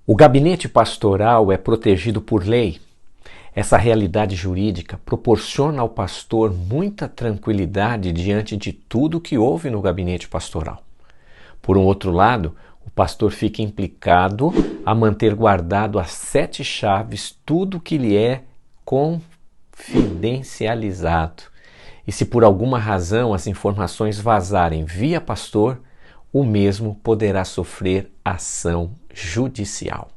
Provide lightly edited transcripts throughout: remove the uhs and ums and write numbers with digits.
O gabinete pastoral é protegido por lei. Essa realidade jurídica proporciona ao pastor muita tranquilidade diante de tudo que houve no gabinete pastoral. Por um outro lado, o pastor fica implicado a manter guardado às 7 chaves tudo que lhe é confidencializado. E se por alguma razão as informações vazarem via pastor, o mesmo poderá sofrer ação judicial.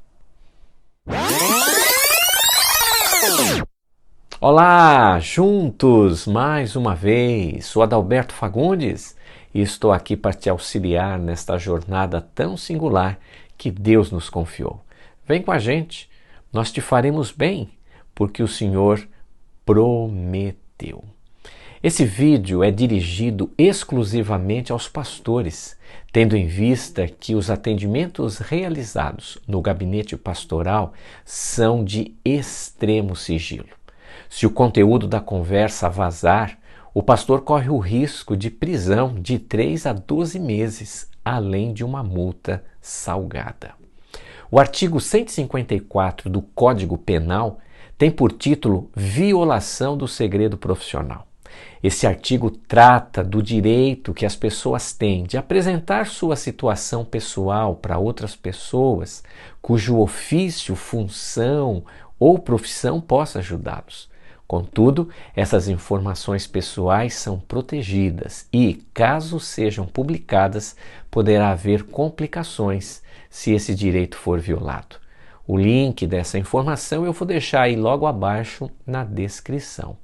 Olá, juntos mais uma vez. Sou Adalberto Fagundes e estou aqui para te auxiliar nesta jornada tão singular que Deus nos confiou. Vem com a gente, nós te faremos bem, porque o Senhor prometeu. Esse vídeo é dirigido exclusivamente aos pastores, tendo em vista que os atendimentos realizados no gabinete pastoral são de extremo sigilo. Se o conteúdo da conversa vazar, o pastor corre o risco de prisão de 3 a 12 meses, além de uma multa salgada. O artigo 154 do Código Penal tem por título Violação do segredo profissional. Esse artigo trata do direito que as pessoas têm de apresentar sua situação pessoal para outras pessoas cujo ofício, função ou profissão possa ajudá-los. Contudo, essas informações pessoais são protegidas e, caso sejam publicadas, poderá haver complicações se esse direito for violado. O link dessa informação eu vou deixar aí logo abaixo na descrição.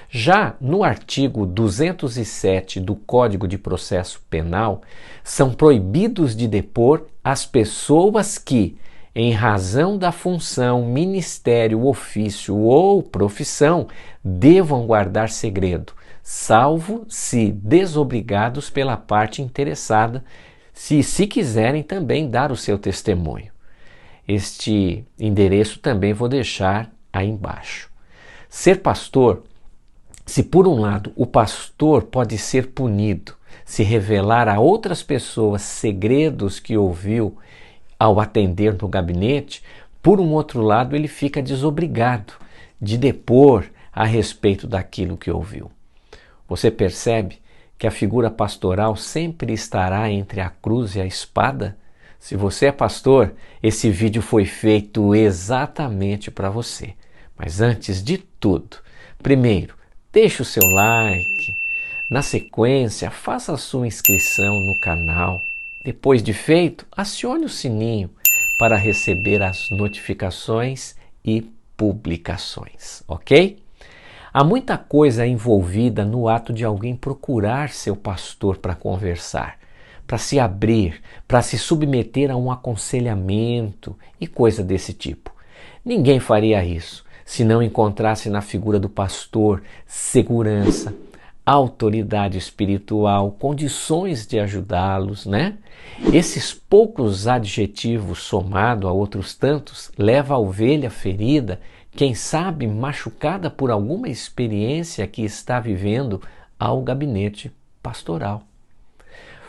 Já no artigo 207 do Código de Processo Penal, são proibidos de depor as pessoas que, em razão da função, ministério, ofício ou profissão, devam guardar segredo, salvo se desobrigados pela parte interessada, se quiserem também dar o seu testemunho. Este endereço também vou deixar aí embaixo. Ser pastor, se por um lado o pastor pode ser punido se revelar a outras pessoas segredos que ouviu ao atender no gabinete, por um outro lado ele fica desobrigado de depor a respeito daquilo que ouviu. Você percebe que a figura pastoral sempre estará entre a cruz e a espada? Se você é pastor, esse vídeo foi feito exatamente para você. Mas antes de tudo, primeiro, deixe o seu like. Na sequência, faça a sua inscrição no canal. Depois de feito, acione o sininho para receber as notificações e publicações, ok? Há muita coisa envolvida no ato de alguém procurar seu pastor para conversar, para se abrir, para se submeter a um aconselhamento e coisa desse tipo. Ninguém faria isso se não encontrasse na figura do pastor segurança, autoridade espiritual, condições de ajudá-los, né? Esses poucos adjetivos somados a outros tantos leva a ovelha ferida, quem sabe machucada por alguma experiência que está vivendo, ao gabinete pastoral.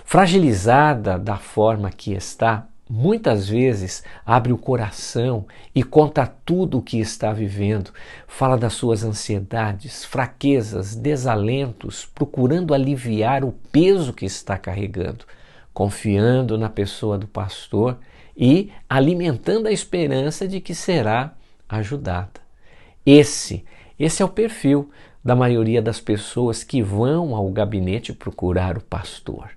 Fragilizada da forma que está, muitas vezes abre o coração e conta tudo o que está vivendo, fala das suas ansiedades, fraquezas, desalentos, procurando aliviar o peso que está carregando, confiando na pessoa do pastor e alimentando a esperança de que será ajudada. Esse é o perfil da maioria das pessoas que vão ao gabinete procurar o pastor.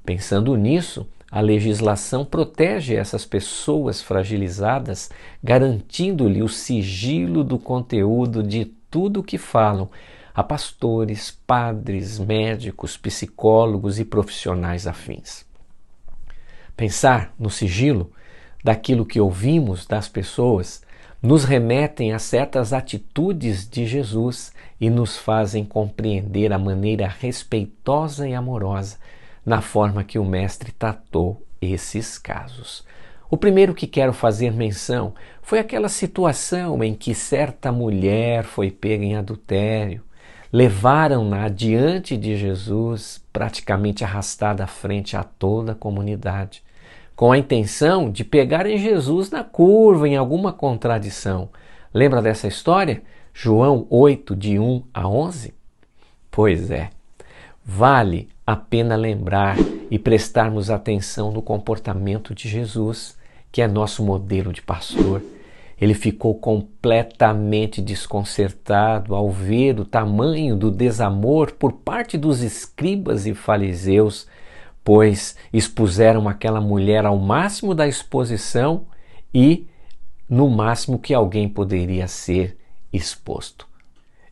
Pensando nisso, a legislação protege essas pessoas fragilizadas, garantindo-lhe o sigilo do conteúdo de tudo o que falam a pastores, padres, médicos, psicólogos e profissionais afins. Pensar no sigilo daquilo que ouvimos das pessoas nos remetem a certas atitudes de Jesus e nos fazem compreender a maneira respeitosa e amorosa na forma que o Mestre tratou esses casos. O primeiro que quero fazer menção foi aquela situação em que certa mulher foi pega em adultério. Levaram-na diante de Jesus, praticamente arrastada à frente a toda a comunidade. com a intenção de pegarem Jesus na curva, em alguma contradição. Lembra dessa história? João 8, de 1 a 11? Pois é, vale a pena lembrar e prestarmos atenção no comportamento de Jesus, que é nosso modelo de pastor. Ele ficou completamente desconcertado ao ver o tamanho do desamor por parte dos escribas e fariseus, pois expuseram aquela mulher ao máximo da exposição e no máximo que alguém poderia ser exposto.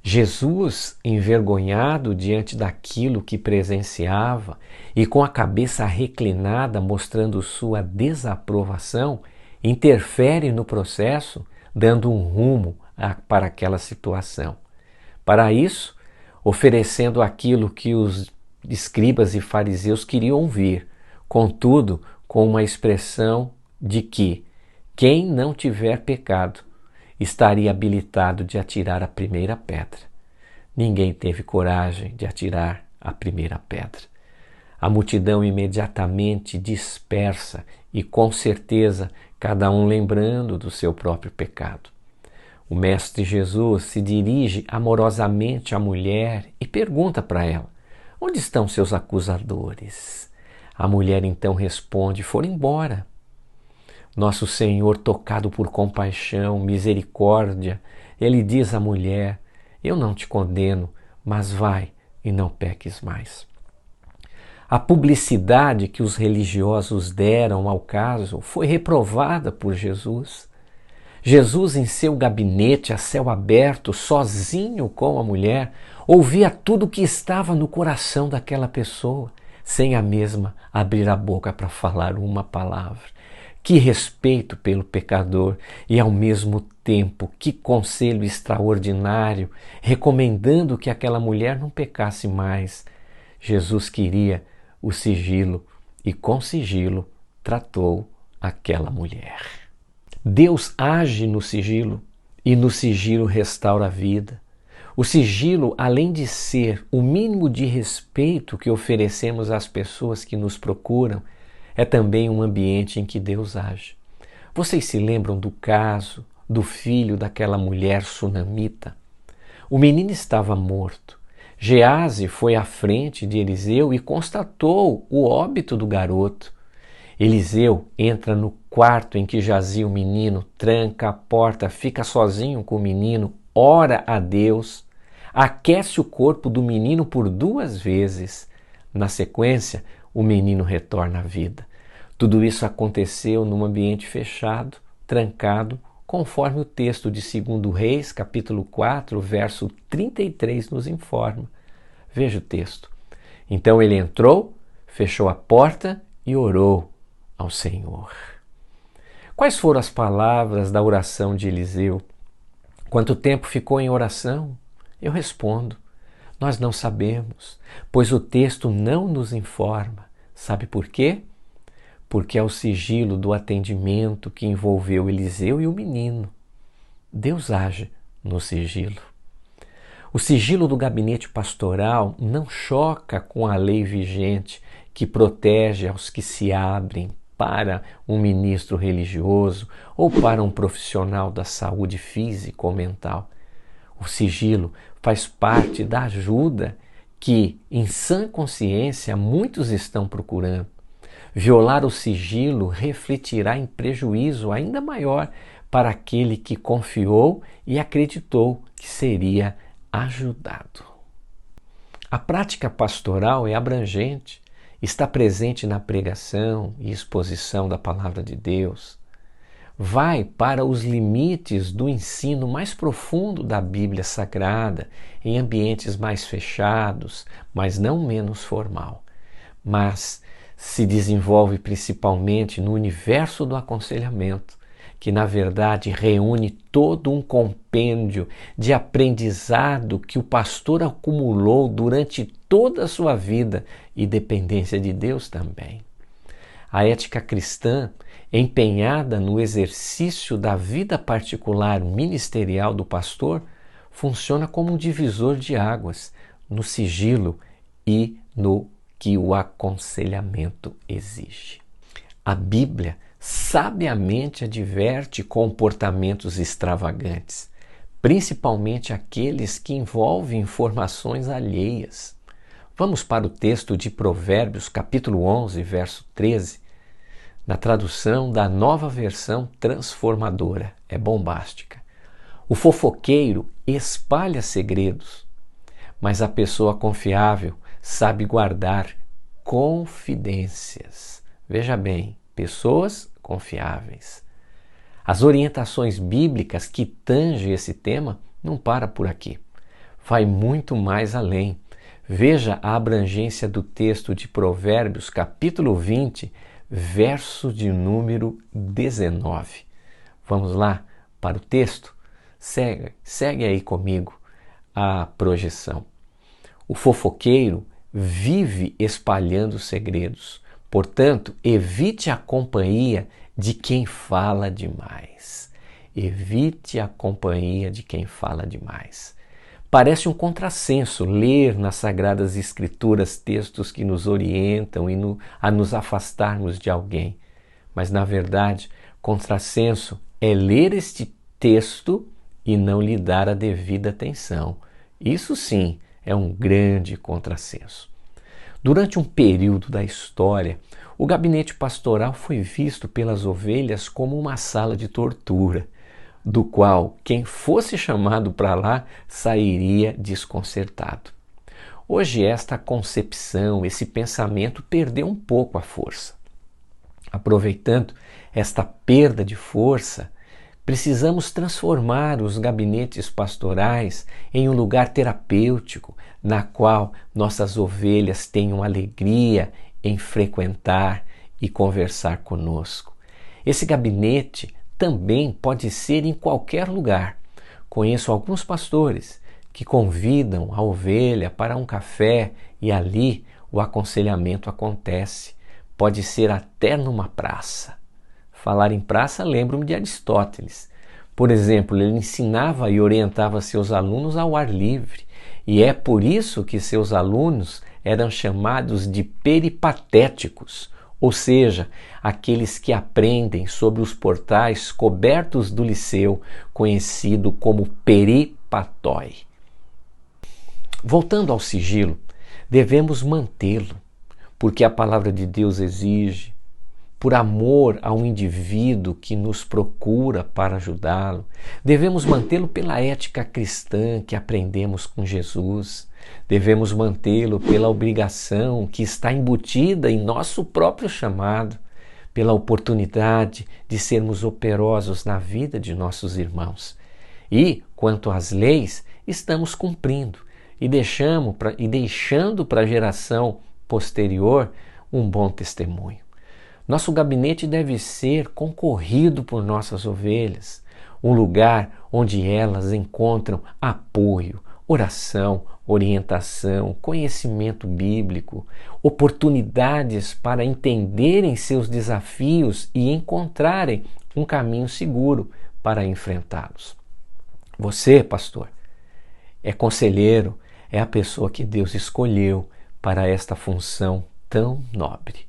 Jesus, envergonhado diante daquilo que presenciava e com a cabeça reclinada mostrando sua desaprovação, interfere no processo, dando um rumo para aquela situação. Para isso, oferecendo aquilo que os escribas e fariseus queriam ouvir, contudo, com uma expressão de que quem não tiver pecado estaria habilitado de atirar a primeira pedra. Ninguém teve coragem de atirar a primeira pedra. A multidão imediatamente dispersa e, com certeza, cada um lembrando do seu próprio pecado. O Mestre Jesus se dirige amorosamente à mulher e pergunta para ela: onde estão seus acusadores? A mulher então responde: foram embora. Nosso Senhor, tocado por compaixão, misericórdia, Ele diz à mulher: eu não te condeno, mas vai e não peques mais. A publicidade que os religiosos deram ao caso foi reprovada por Jesus. Jesus, em seu gabinete a céu aberto, sozinho com a mulher, ouvia tudo o que estava no coração daquela pessoa, sem a mesma abrir a boca para falar uma palavra. Que respeito pelo pecador e, ao mesmo tempo, que conselho extraordinário, recomendando que aquela mulher não pecasse mais. Jesus queria o sigilo e, com sigilo, tratou aquela mulher. Deus age no sigilo e no sigilo restaura a vida. O sigilo, além de ser o mínimo de respeito que oferecemos às pessoas que nos procuram, é também um ambiente em que Deus age. Vocês se lembram do caso do filho daquela mulher sunamita? O menino estava morto. Gease foi à frente de Eliseu e constatou o óbito do garoto. Eliseu entra no quarto em que jazia o menino, tranca a porta, fica sozinho com o menino, ora a Deus, aquece o corpo do menino por 2 vezes. Na sequência, o menino retorna à vida. Tudo isso aconteceu num ambiente fechado, trancado, conforme o texto de 2 Reis, capítulo 4, verso 33 nos informa. Veja o texto. Então ele entrou, fechou a porta e orou ao Senhor. Quais foram as palavras da oração de Eliseu? Quanto tempo ficou em oração? Eu respondo: nós não sabemos, pois o texto não nos informa. Sabe por quê? Porque é o sigilo do atendimento que envolveu Eliseu e o menino. Deus age no sigilo. O sigilo do gabinete pastoral não choca com a lei vigente que protege aos que se abrem para um ministro religioso ou para um profissional da saúde física ou mental. O sigilo faz parte da ajuda que, em sã consciência, muitos estão procurando. Violar o sigilo refletirá em prejuízo ainda maior para aquele que confiou e acreditou que seria ajudado. A prática pastoral é abrangente, está presente na pregação e exposição da palavra de Deus. Vai para os limites do ensino mais profundo da Bíblia Sagrada, em ambientes mais fechados, mas não menos formal. Mas se desenvolve principalmente no universo do aconselhamento, que na verdade reúne todo um compêndio de aprendizado que o pastor acumulou durante toda a sua vida e dependência de Deus também. A ética cristã, empenhada no exercício da vida particular ministerial do pastor, funciona como um divisor de águas no sigilo e no que o aconselhamento exige. A Bíblia sabiamente adverte comportamentos extravagantes, principalmente aqueles que envolvem informações alheias. Vamos para o texto de Provérbios, capítulo 11, verso 13, na tradução da Nova Versão Transformadora. É bombástica. O fofoqueiro espalha segredos, mas a pessoa confiável sabe guardar confidências. Veja bem, pessoas confiáveis. As orientações bíblicas que tangem esse tema não para por aqui. Vai muito mais além. Veja a abrangência do texto de Provérbios, capítulo 20, verso de número 19. Vamos lá para o texto? Segue aí comigo a projeção. O fofoqueiro vive espalhando segredos. Portanto, evite a companhia de quem fala demais. Evite a companhia de quem fala demais. Parece um contrassenso ler nas Sagradas Escrituras textos que nos orientam a nos afastarmos de alguém. Mas, na verdade, contrassenso é ler este texto e não lhe dar a devida atenção. Isso sim é um grande contrassenso. Durante um período da história, o gabinete pastoral foi visto pelas ovelhas como uma sala de tortura, do qual quem fosse chamado para lá sairia desconcertado. Hoje esta concepção, esse pensamento perdeu um pouco a força. Aproveitando esta perda de força, precisamos transformar os gabinetes pastorais em um lugar terapêutico, na qual nossas ovelhas tenham alegria em frequentar e conversar conosco. Esse gabinete também pode ser em qualquer lugar. Conheço alguns pastores que convidam a ovelha para um café e ali o aconselhamento acontece. Pode ser até numa praça. Falar em praça, lembro-me de Aristóteles. Por exemplo, ele ensinava e orientava seus alunos ao ar livre, e é por isso que seus alunos eram chamados de peripatéticos, ou seja, aqueles que aprendem sobre os portais cobertos do Liceu, conhecido como peripatói. Voltando ao sigilo, devemos mantê-lo, porque a palavra de Deus exige, por amor ao indivíduo que nos procura para ajudá-lo. Devemos mantê-lo pela ética cristã que aprendemos com Jesus. Devemos mantê-lo pela obrigação que está embutida em nosso próprio chamado, pela oportunidade de sermos operosos na vida de nossos irmãos. E, quanto às leis, estamos cumprindo e deixando para a geração posterior um bom testemunho. Nosso gabinete deve ser concorrido por nossas ovelhas, um lugar onde elas encontram apoio, oração, orientação, conhecimento bíblico, oportunidades para entenderem seus desafios e encontrarem um caminho seguro para enfrentá-los. Você, pastor, é conselheiro, é a pessoa que Deus escolheu para esta função tão nobre.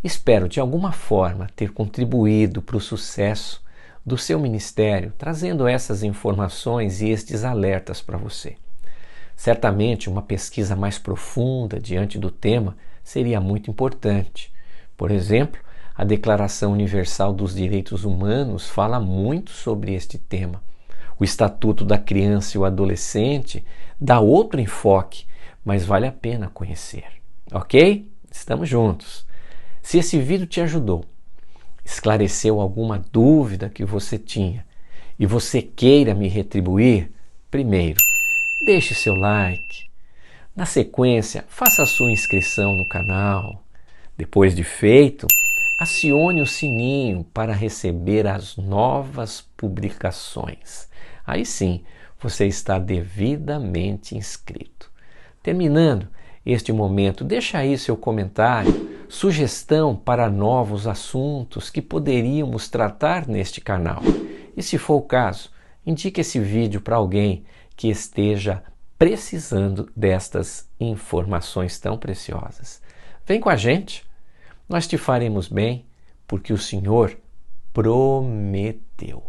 Espero, de alguma forma, ter contribuído para o sucesso do seu ministério, trazendo essas informações e estes alertas para você. Certamente, uma pesquisa mais profunda diante do tema seria muito importante. Por exemplo, a Declaração Universal dos Direitos Humanos fala muito sobre este tema. O Estatuto da Criança e o Adolescente dá outro enfoque, mas vale a pena conhecer. Ok? Estamos juntos. Se esse vídeo te ajudou, esclareceu alguma dúvida que você tinha e você queira me retribuir, primeiro, deixe seu like. Na sequência, faça a sua inscrição no canal. Depois de feito, acione o sininho para receber as novas publicações. Aí sim, você está devidamente inscrito. Terminando este momento, deixa aí seu comentário, sugestão para novos assuntos que poderíamos tratar neste canal. E se for o caso, indique esse vídeo para alguém que esteja precisando destas informações tão preciosas. Vem com a gente, nós te faremos bem, porque o Senhor prometeu.